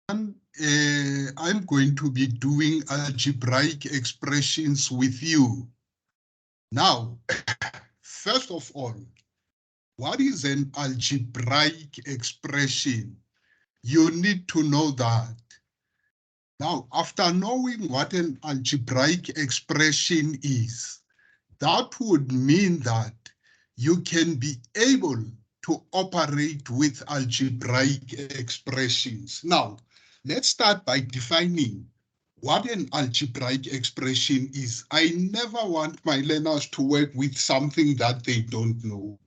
I'm going to be doing algebraic expressions with you. Now, first of all, what is an algebraic expression? You need to know that. Now, after knowing what an algebraic expression is, that would mean that you can be able to operate with algebraic expressions. Now, let's start by defining what an algebraic expression is. I never want my learners to work with something that they don't know.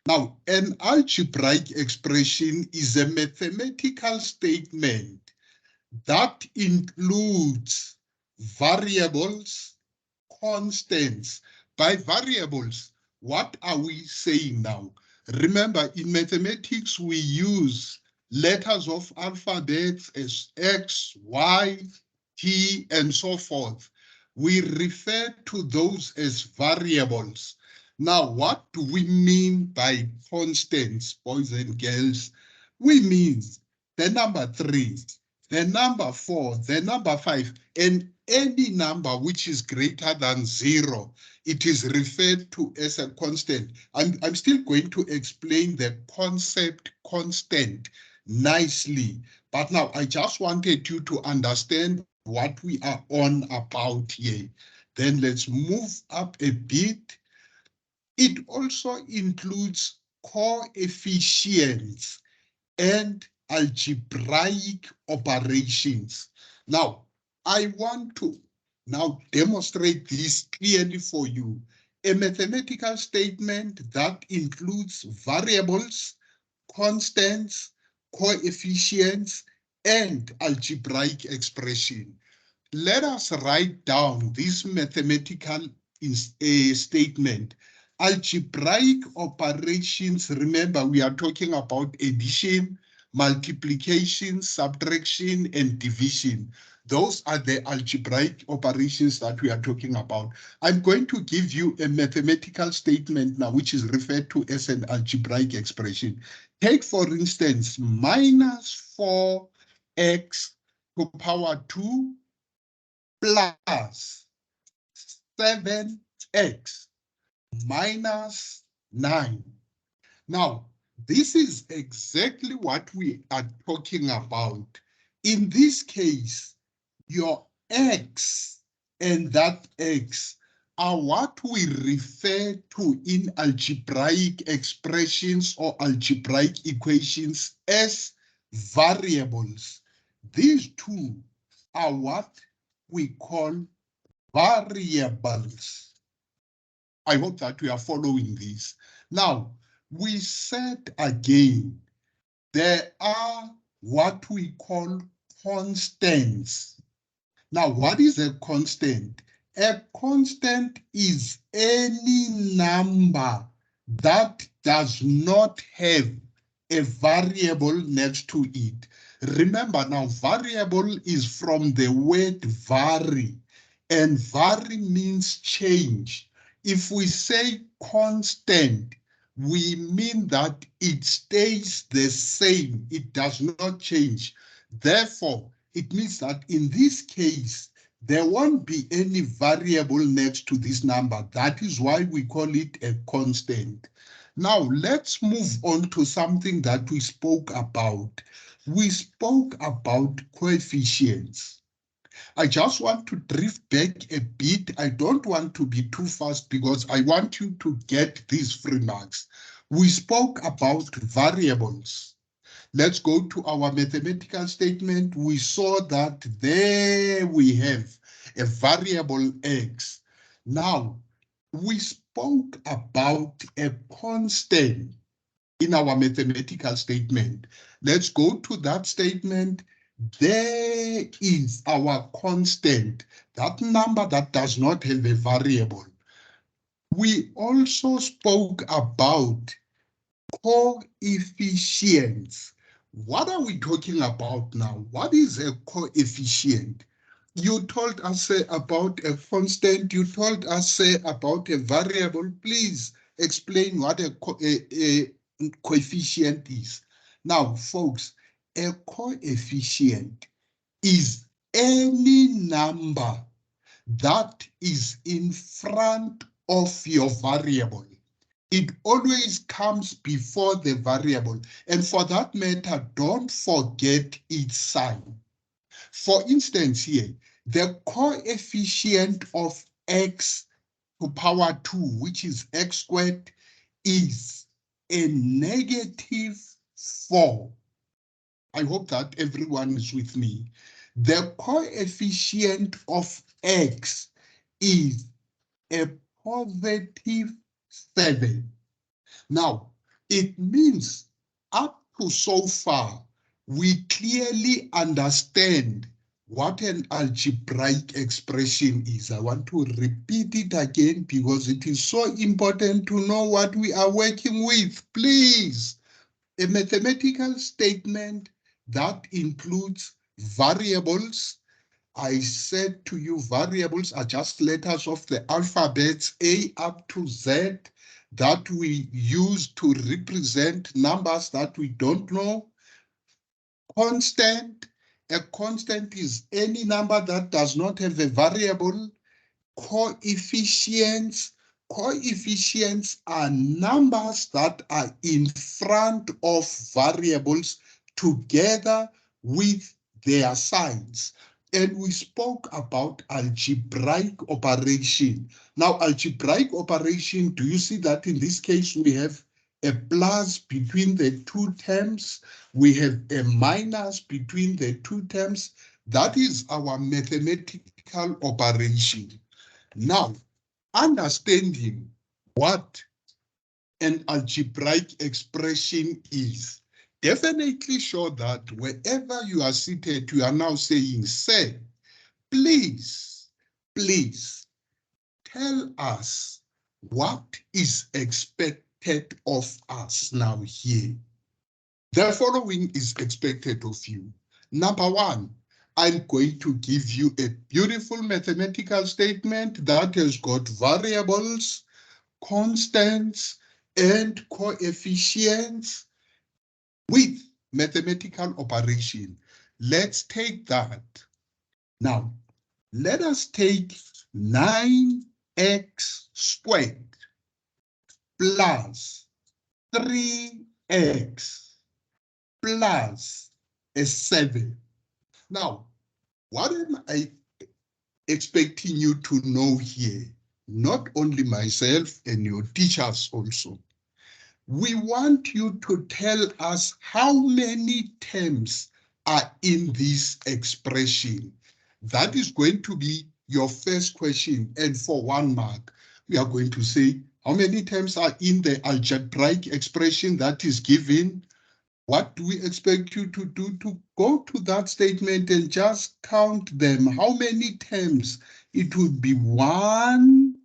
Now, an algebraic expression is a mathematical statement that includes variables, constants. By variables, what are we saying now? Remember, in mathematics, we use letters of alphabets as X, Y, T, and so forth. We refer to those as variables. Now, what do we mean by constants, boys and girls? We mean the number 3, the number 4, the number 5, and any number which is greater than 0, it is referred to as a constant. I'm still going to explain the concept constant nicely, but now I just wanted you to understand what we are on about here. Then let's move up a bit. It also includes coefficients and algebraic operations. Now, I want to now demonstrate this clearly for you. A mathematical statement that includes variables, constants, coefficients, and algebraic expression. Let us write down this mathematical statement. Algebraic operations, remember, we are talking about addition, multiplication, subtraction, and division. Those are the algebraic operations that we are talking about. I'm going to give you a mathematical statement now, which is referred to as an algebraic expression. Take, for instance, minus 4x to power 2 plus 7x minus 9. Now, this is exactly what we are talking about. In this case, your x and that x are what we refer to in algebraic expressions or algebraic equations as variables. These two are what we call variables. I hope that we are following this. Now, we said again, there are what we call constants. Now, what is a constant? A constant is any number that does not have a variable next to it. Remember now, variable is from the word vary, and vary means change. If we say constant, we mean that it stays the same, it does not change. Therefore, it means that in this case, there won't be any variable next to this number. That is why we call it a constant. Now, let's move on to something that we spoke about. We spoke about coefficients. I just want to drift back a bit. I don't want to be too fast because I want you to get these remarks. We spoke about variables. Let's go to our mathematical statement. We saw that there we have a variable x. Now, we spoke about a constant in our mathematical statement. Let's go to that statement. There is our constant, that number that does not have a variable. We also spoke about coefficients. What are we talking about now? What is a coefficient? You told us about a constant. You told us about a variable. Please explain what a coefficient is. Now, folks, A coefficient is any number that is in front of your variable. It always comes before the variable. And for that matter, don't forget its sign. For instance here, the coefficient of x to power 2, which is x squared, is a -4. I hope that everyone is with me. The coefficient of x is a +7. Now, it means up to so far, we clearly understand what an algebraic expression is. I want to repeat it again because it is so important to know what we are working with. Please, a mathematical statement that includes variables. I said to you, variables are just letters of the alphabets A up to Z that we use to represent numbers that we don't know. Constant, a constant is any number that does not have a variable. Coefficients, coefficients are numbers that are in front of variables together with their signs. And we spoke about algebraic operation. Now, algebraic operation, do you see that in this case we have a plus between the two terms? We have a minus between the two terms. That is our mathematical operation. Now, understanding what an algebraic expression is definitely show that wherever you are seated, you are now saying, "Sir, please, please tell us what is expected of us now here." The following is expected of you. Number one, I'm going to give you a beautiful mathematical statement that has got variables, constants, and coefficients with mathematical operation. Let's take that. Now, let us take 9x squared plus 3x plus a 7. Now, what am I expecting you to know here? Not only myself and your teachers also. We want you to tell us how many terms are in this expression. That is going to be your first question. And for 1 mark, we are going to say, how many terms are in the algebraic expression that is given? What do we expect you to do? To go to that statement and just count them. How many terms? It would be 1,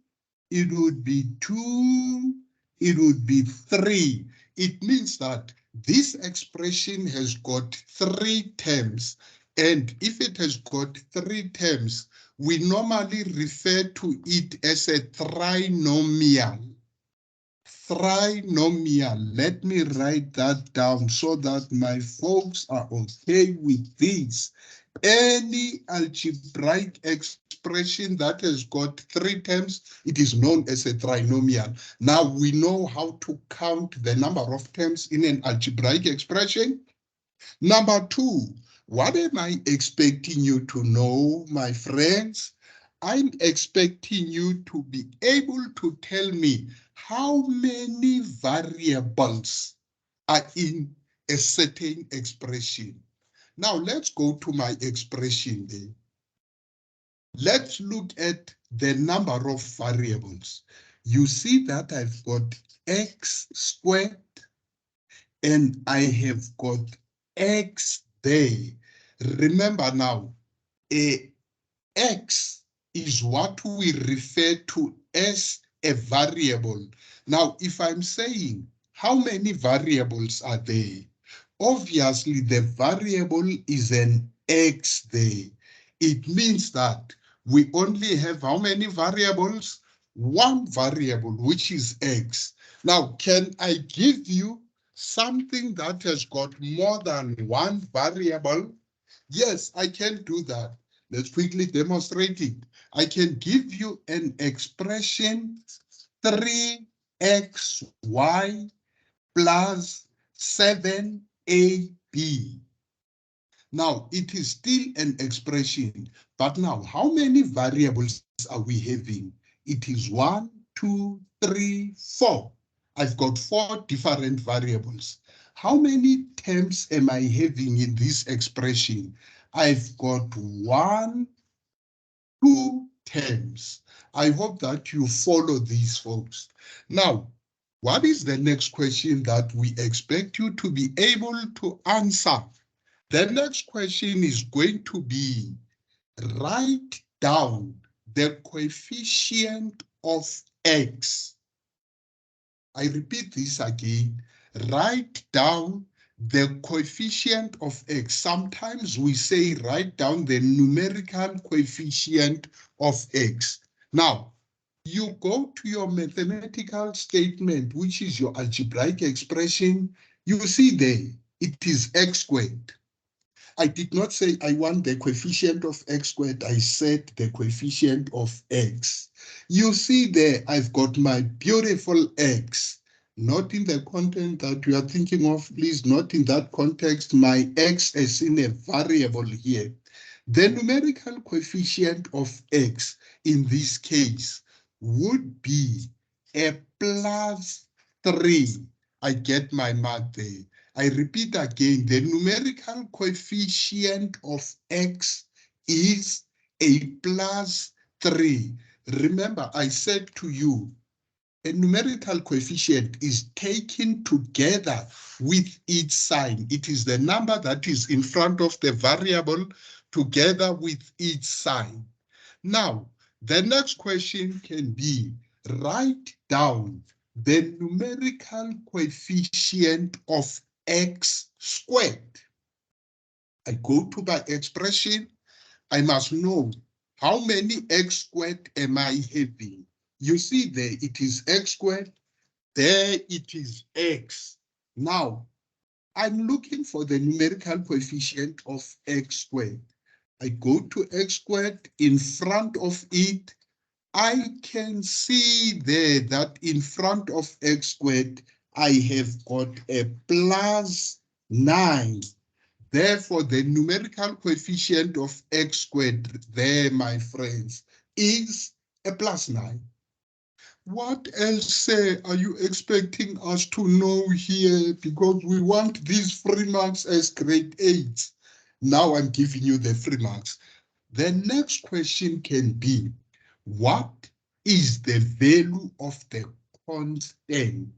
it would be 2, it would be 3. It means that this expression has got 3 terms. And if it has got 3 terms, we normally refer to it as a trinomial. Trinomial. Let me write that down so that my folks are okay with this. Any algebraic expression that has got 3 terms, it is known as a trinomial. Now we know how to count the number of terms in an algebraic expression. Number 2, what am I expecting you to know, my friends? I'm expecting you to be able to tell me how many variables are in a certain expression. Now let's go to my expression there. Let's look at the number of variables. You see that I've got x squared and I have got x there. Remember now, a x is what we refer to as a variable. Now, if I'm saying how many variables are there, obviously the variable is an x there. It means that we only have how many variables? 1 variable, which is x. Now, can I give you something that has got more than one variable? Yes, I can do that. Let's quickly demonstrate it. I can give you an expression 3xy plus 7ab. Now, it is still an expression, but now how many variables are we having? It is 1, 2, 3, 4. I've got 4 different variables. How many terms am I having in this expression? I've got 1, 2 terms. I hope that you follow these, folks. Now, what is the next question that we expect you to be able to answer? The next question is going to be, write down the coefficient of x. I repeat this again. Write down the coefficient of x. Sometimes we say write down the numerical coefficient of x. Now, you go to your mathematical statement, which is your algebraic expression. You see there, it is x squared. I did not say I want the coefficient of x squared. I said the coefficient of x. You see there, I've got my beautiful x. Not in the content that you are thinking of, please, not in that context. My x is in a variable here. The numerical coefficient of x in this case would be a plus 3. I get my mark there. I repeat again, the numerical coefficient of x is a plus 3. Remember, I said to you, a numerical coefficient is taken together with its sign. It is the number that is in front of the variable together with its sign. Now, the next question can be, write down the numerical coefficient of x squared. I go to my expression. I must know how many x squared am I having. You see there, it is x squared. There it is x. Now, I'm looking for the numerical coefficient of x squared. I go to x squared. In front of it, I can see there that in front of x squared, I have got a plus 9. Therefore, the numerical coefficient of x squared there, my friends, is a plus 9. What else are you expecting us to know here? Because we want these free marks as grade 8. Now I'm giving you the free marks. The next question can be, what is the value of the constant?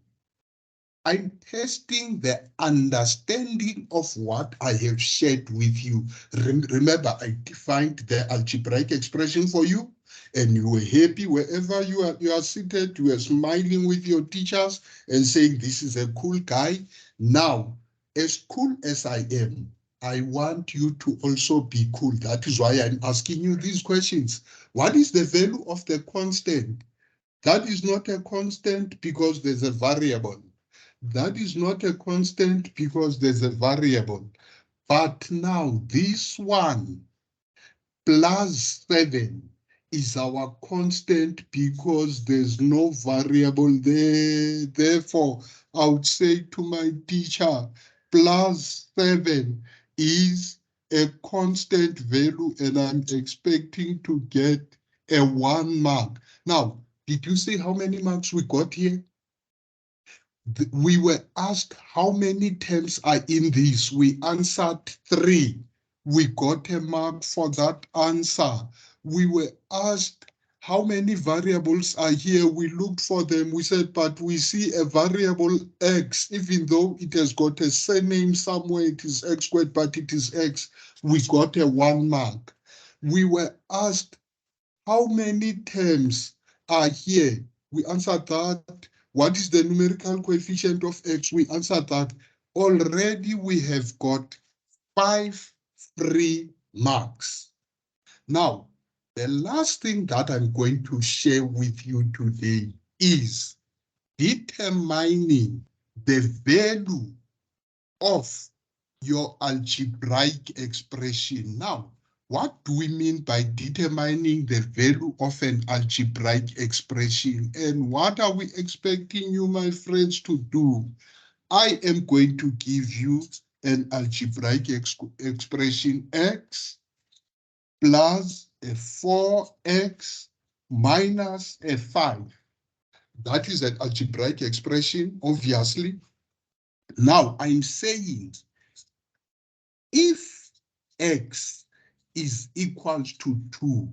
I'm testing the understanding of what I have shared with you. Remember, I defined the algebraic expression for you, and you were happy wherever you are seated. You are smiling with your teachers and saying, this is a cool guy. Now, as cool as I am, I want you to also be cool. That is why I'm asking you these questions. What is the value of the constant? That is not a constant because there's a variable. That is not a constant because there's a variable. But now this one, plus 7, is our constant because there's no variable there. Therefore, I would say to my teacher, plus 7 is a constant value, and I'm expecting to get a 1 mark. Now, did you see how many marks we got here? We were asked how many terms are in this. We answered 3. We got a mark for that answer. We were asked how many variables are here. We looked for them. We said, but we see a variable x, even though it has got a surname somewhere, it is x squared, but it is x. We got a 1 mark. We were asked how many terms are here. We answered that. What is the numerical coefficient of x? We answered that. Already we have got 5 free marks. Now, the last thing that I'm going to share with you today is determining the value of your algebraic expression. Now, what do we mean by determining the value of an algebraic expression? And what are we expecting you, my friends, to do? I am going to give you an algebraic expression x plus a 4x minus a 5. That is an algebraic expression, obviously. Now, I'm saying if x is equal to 2,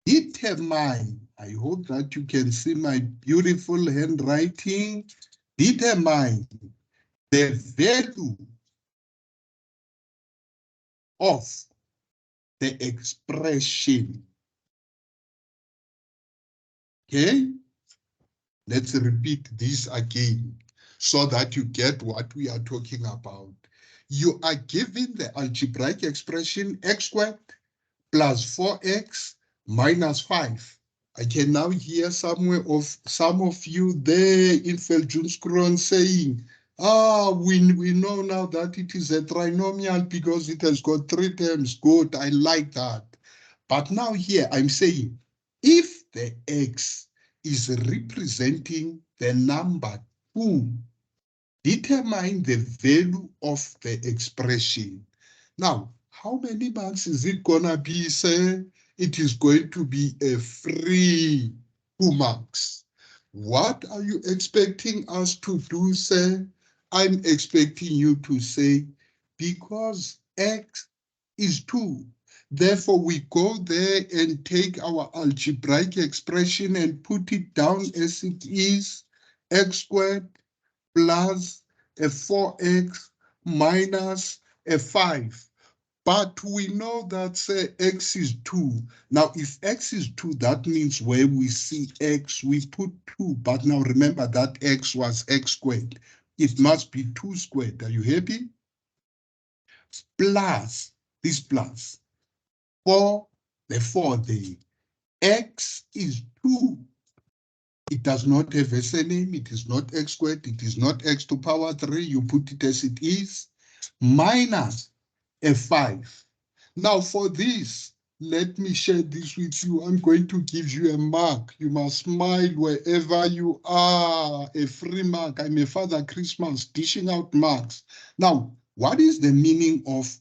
determine, I hope that you can see my beautiful handwriting, determine the value of the expression. Okay? Let's repeat this again so that you get what we are talking about. You are given the algebraic expression x squared plus 4x minus 5. I can now hear some of you there in Veldjoenskroon saying, we know now that it is a trinomial because it has got 3 terms. Good, I like that. But now here I'm saying, if the x is representing the number 2, determine the value of the expression. Now, how many marks is it gonna be, sir? It is going to be a free 2 marks. What are you expecting us to do, sir? I'm expecting you to say, because x is 2, therefore we go there and take our algebraic expression and put it down as it is, x squared plus a 4x minus a 5. But we know that say x is 2. Now, if x is 2, that means where we see x, we put 2. But now remember that x was x squared. It must be 2 squared. Are you happy? Plus, this plus, for the 4 there. X is 2. It does not have a surname. It is not x squared. It is not x to power 3. You put it as it is. Minus a 5. Now for this, let me share this with you. I'm going to give you a mark. You must smile wherever you are. A free mark. I'm a Father Christmas dishing out marks. Now, what is the meaning of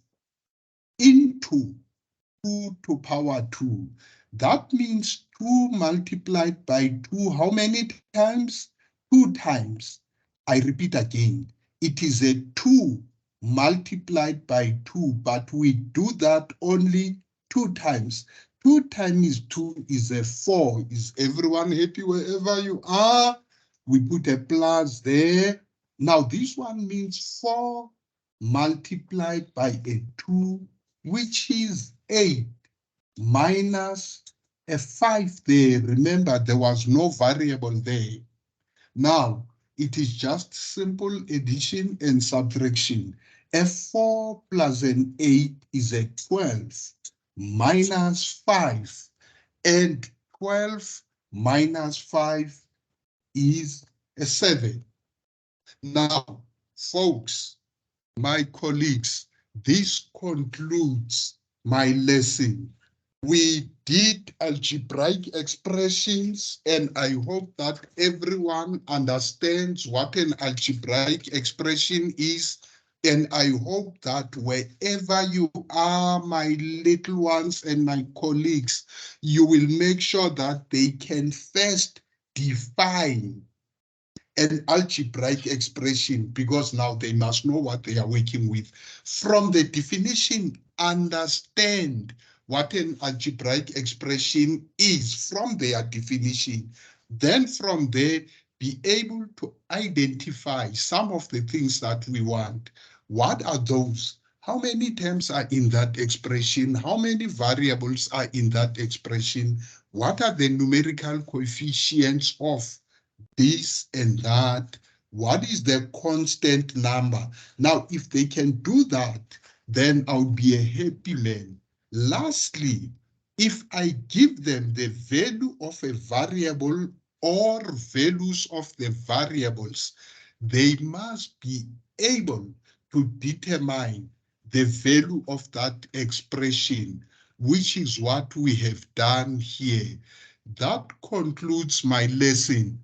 into 2 to power 2? That means 2 multiplied by 2, how many times? 2 times. I repeat again, it is a 2 multiplied by 2, but we do that only 2 times. 2 times 2 is a 4. Is everyone happy wherever you are? We put a plus there. Now this one means 4 multiplied by a 2, which is 8. Minus a 5 there. Remember, there was no variable there. Now, it is just simple addition and subtraction. A 4 plus an 8 is a 12 minus 5. And 12 minus 5 is a 7. Now, folks, my colleagues, this concludes my lesson. We did algebraic expressions, and I hope that everyone understands what an algebraic expression is. And I hope that wherever you are, my little ones and my colleagues, you will make sure that they can first define an algebraic expression, because now they must know what they are working with. From the definition, understand what an algebraic expression is from their definition. Then from there, be able to identify some of the things that we want. What are those? How many terms are in that expression? How many variables are in that expression? What are the numerical coefficients of this and that? What is the constant number? Now, if they can do that, then I'll be a happy man. Lastly, if I give them the value of a variable or values of the variables, they must be able to determine the value of that expression, which is what we have done here. That concludes my lesson.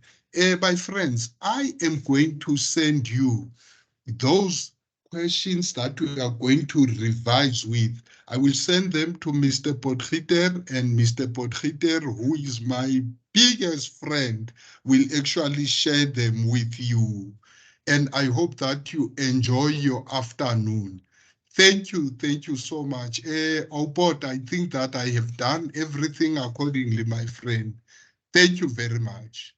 My friends, I am going to send you those questions that we are going to revise with. I will send them to Mr. Potgieter, and Mr. Potgieter, who is my biggest friend, will actually share them with you. And I hope that you enjoy your afternoon. Thank you so much. Opot, I think that I have done everything accordingly, my friend. Thank you very much.